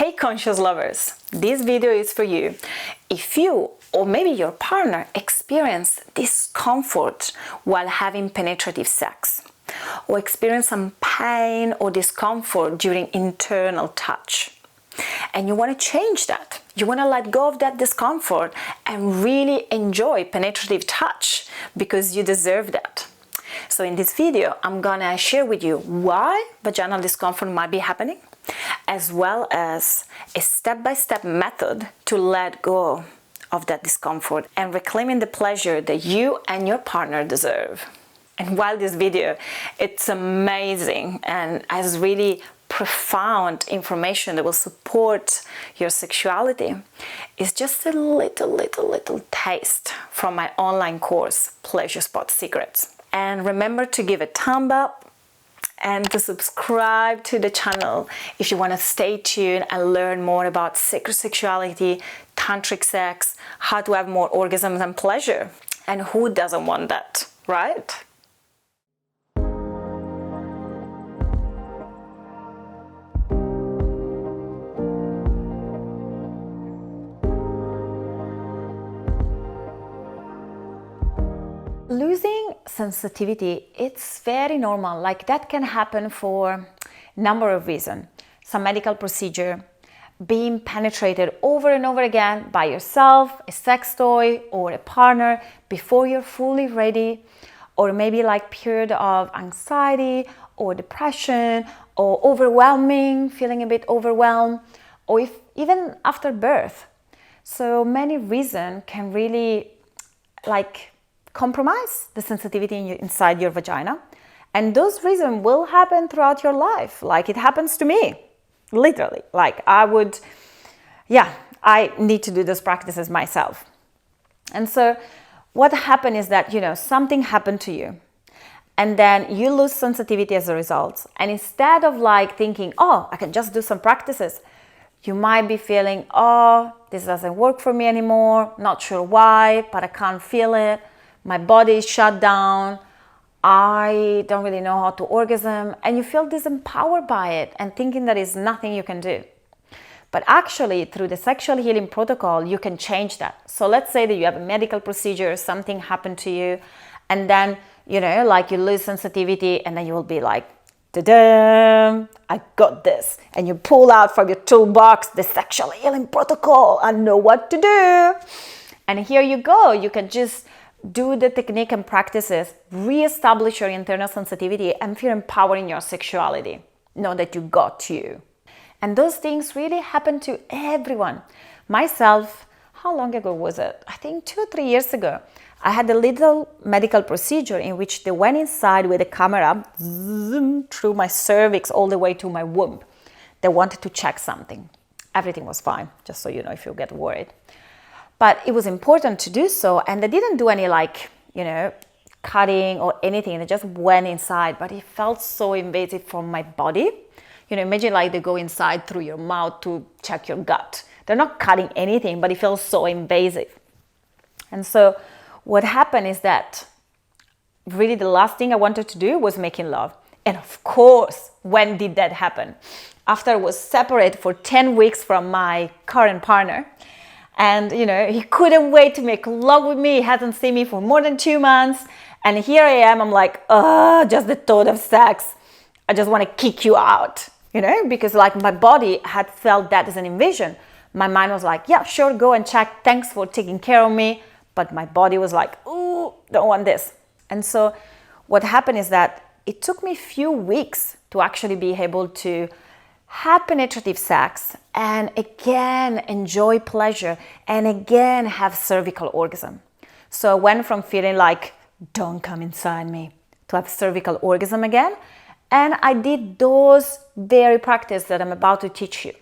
Hey conscious lovers, this video is for you. If you or maybe your partner experience discomfort while having penetrative sex, or experience some pain or discomfort during internal touch, and you want to change that, you want to let go of that discomfort and really enjoy penetrative touch because you deserve that. So in this video, I'm gonna share with you why vaginal discomfort might be happening, as well as a step-by-step method to let go of that discomfort and reclaiming the pleasure that you and your partner deserve. And while this video, it's amazing and has really profound information that will support your sexuality, it's just a little taste from my online course, Pleasure Spot Secrets. And remember to give a thumb up and to subscribe to the channel if you want to stay tuned and learn more about sacred sexuality, tantric sex, how to have more orgasms and pleasure. And who doesn't want that, right? Losing sensitivity, it's very normal. Like that can happen for a number of reasons. Some medical procedure, being penetrated over and over again by yourself, a sex toy, or a partner before you're fully ready, or maybe like period of anxiety or depression or overwhelming, feeling a bit overwhelmed, or if even after birth. So many reasons can really compromise the sensitivity inside your vagina, and those reasons will happen throughout your life. Like it happens to me, literally. Like I need to do those practices myself. And so what happened is that, something happened to you, and then you lose sensitivity as a result. And instead of thinking, I can just do some practices, you might be feeling, this doesn't work for me anymore, not sure why, but I can't feel it. My body is shut down, I don't really know how to orgasm, and you feel disempowered by it and thinking there is nothing you can do. But actually, through the sexual healing protocol, you can change that. So let's say that you have a medical procedure, something happened to you, and then, you lose sensitivity, and then you will be like, ta-da, I got this. And you pull out from your toolbox the sexual healing protocol. I know what to do. And here you go. You can just do the technique and practices, re-establish your internal sensitivity, and feel empowered in your sexuality. Know that you got you. And those things really happen to everyone. Myself, how long ago was it? I think 2 or 3 years ago. I had a little medical procedure in which they went inside with a camera, zoom through my cervix all the way to my womb. They wanted to check something. Everything was fine, just so you know if you get worried. But it was important to do so, and they didn't do any cutting or anything. They just went inside, but it felt so invasive for my body. Imagine they go inside through your mouth to check your gut. They're not cutting anything, but it feels so invasive. And so what happened is that really the last thing I wanted to do was making love. And of course, when did that happen? After I was separated for 10 weeks from my current partner, and, he couldn't wait to make love with me. He hadn't seen me for more than 2 months. And here I am. I'm like, just the thought of sex. I just want to kick you out, because my body had felt that as an invasion. My mind was like, yeah, sure, go and check. Thanks for taking care of me. But my body was like, ooh, don't want this. And so what happened is that it took me a few weeks to actually be able to have penetrative sex and again enjoy pleasure and again have cervical orgasm. So I went from feeling like, don't come inside me, to have cervical orgasm again. And I did those very practices that I'm about to teach you.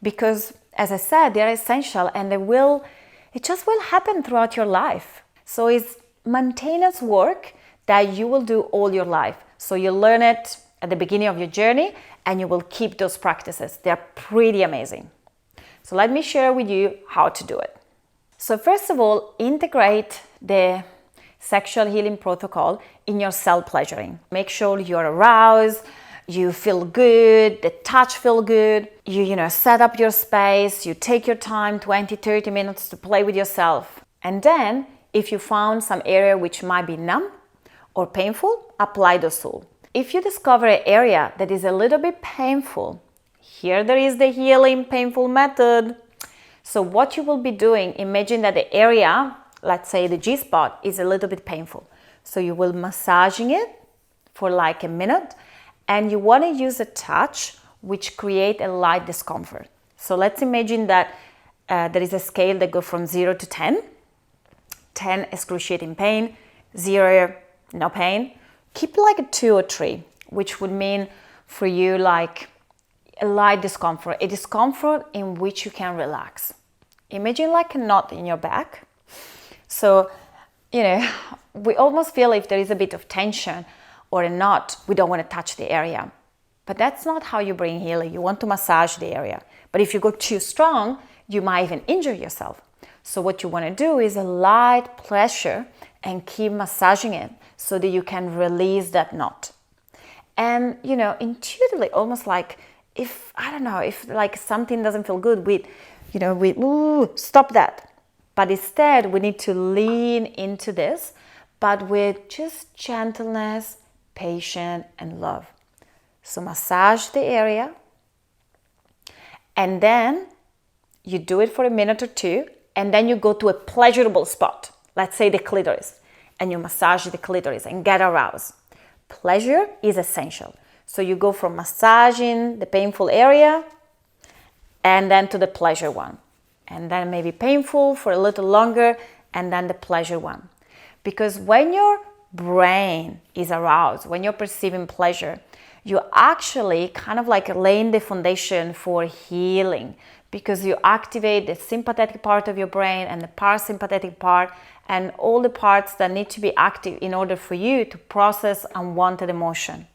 Because as I said, they're essential and it just will happen throughout your life. So it's maintenance work that you will do all your life. So you learn it at the beginning of your journey, and you will keep those practices. They're pretty amazing. So let me share with you how to do it. So first of all, integrate the sexual healing protocol in your self-pleasuring. Make sure you're aroused, you feel good, the touch feel good, you set up your space, you take your time, 20-30 minutes to play with yourself. And then if you found some area which might be numb or painful, apply those tools. If you discover an area that is a little bit painful, here there is the healing painful method. So what you will be doing, imagine that the area, let's say the G-spot, is a little bit painful. So you will massaging it for like a minute, and you want to use a touch which create a light discomfort. So let's imagine that there is a scale that goes from 0 to 10. 10 excruciating pain, 0 no pain. Keep like a 2 or 3, which would mean for you like a light discomfort, a discomfort in which you can relax. Imagine like a knot in your back. So, we almost feel if there is a bit of tension or a knot, we don't want to touch the area. But that's not how you bring healing. You want to massage the area. But if you go too strong, you might even injure yourself. So what you want to do is a light pressure and keep massaging it so that you can release that knot. And, intuitively, almost like if like something doesn't feel good, we stop that. But instead, we need to lean into this, but with just gentleness, patience, and love. So massage the area, and then you do it for a minute or two, and then you go to a pleasurable spot, let's say the clitoris, and you massage the clitoris and get aroused. Pleasure is essential. So you go from massaging the painful area and then to the pleasure one. And then maybe painful for a little longer and then the pleasure one. Because when your brain is aroused, when you're perceiving pleasure, you actually kind of like laying the foundation for healing, because you activate the sympathetic part of your brain and the parasympathetic part and all the parts that need to be active in order for you to process unwanted emotion.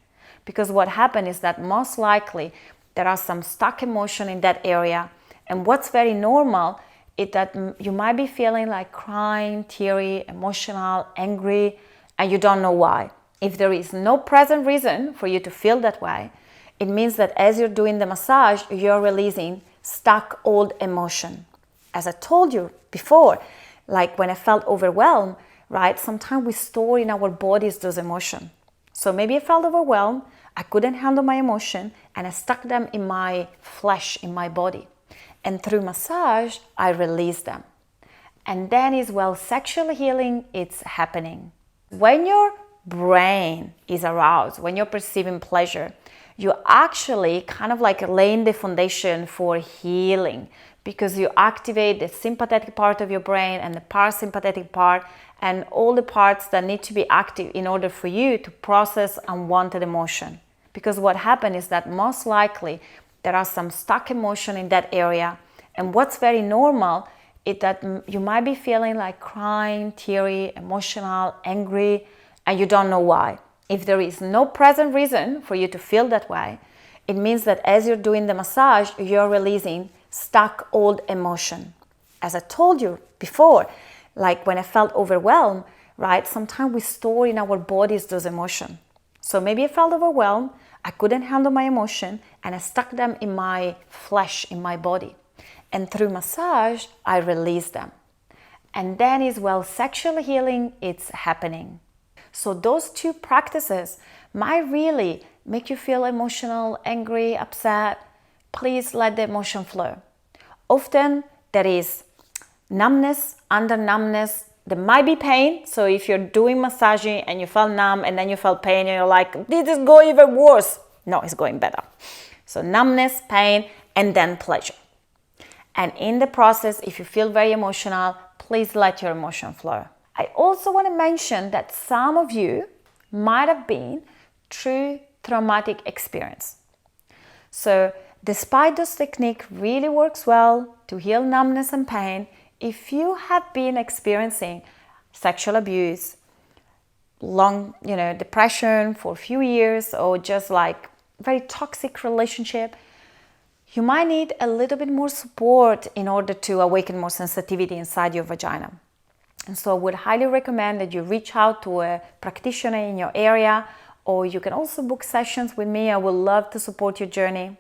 Because what happens is that most likely there are some stuck emotion in that area, and what's very normal is that you might be feeling like crying, teary, emotional, angry, and you don't know why. If there is no present reason for you to feel that way, it means that as you're doing the massage, you're releasing stuck old emotion. As I told you before, like when I felt overwhelmed, right? Sometimes we store in our bodies those emotions. So maybe I felt overwhelmed, I couldn't handle my emotion, and I stuck them in my flesh, in my body. And through massage, I release them. And then as well, sexual healing, it's happening. When your brain is aroused, when you're perceiving pleasure, you actually kind of like laying the foundation for healing, because you activate the sympathetic part of your brain and the parasympathetic part and all the parts that need to be active in order for you to process unwanted emotion. Because what happens is that most likely there are some stuck emotion in that area, and what's very normal is that you might be feeling like crying, teary, emotional, angry, and you don't know why. If there is no present reason for you to feel that way, it means that as you're doing the massage, you're releasing stuck old emotion. As I told you before, like when I felt overwhelmed, right? Sometimes we store in our bodies those emotions. So maybe I felt overwhelmed, I couldn't handle my emotion, and I stuck them in my flesh, in my body. And through massage, I release them. And then as well, sexual healing, it's happening. So those two practices might really make you feel emotional, angry, upset. Please let the emotion flow. Often there is numbness, under numbness. There might be pain. So if you're doing massaging and you felt numb and then you felt pain and you're like, this is going even worse. No, it's going better. So numbness, pain, and then pleasure. And in the process, if you feel very emotional, please let your emotion flow. I also want to mention that some of you might have been through traumatic experience. So despite this technique really works well to heal numbness and pain, if you have been experiencing sexual abuse, long, depression for a few years, or just like very toxic relationship, you might need a little bit more support in order to awaken more sensitivity inside your vagina. And so I would highly recommend that you reach out to a practitioner in your area, or you can also book sessions with me. I would love to support your journey.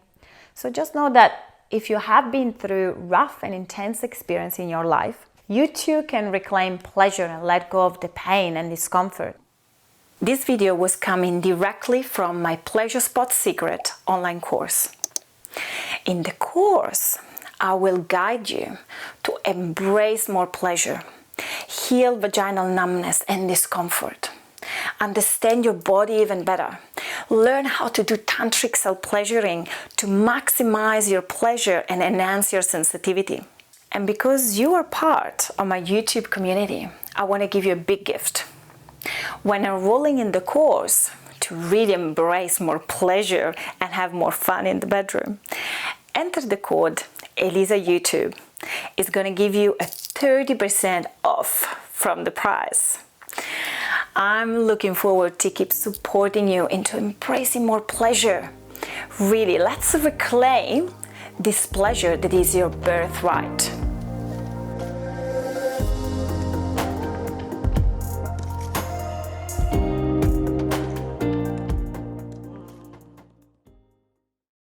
So just know that if you have been through rough and intense experience in your life, you too can reclaim pleasure and let go of the pain and discomfort. This video was coming directly from my Pleasure Spot Secret online course. In the course, I will guide you to embrace more pleasure, heal vaginal numbness and discomfort, understand your body even better, learn how to do tantric self-pleasuring to maximize your pleasure and enhance your sensitivity. And because you are part of my YouTube community, I want to give you a big gift. When enrolling in the course to really embrace more pleasure and have more fun in the bedroom, enter the code ElisaYouTube. It's going to give you a 30% off from the price. I'm looking forward to keep supporting you into embracing more pleasure. Really, let's reclaim this pleasure that is your birthright.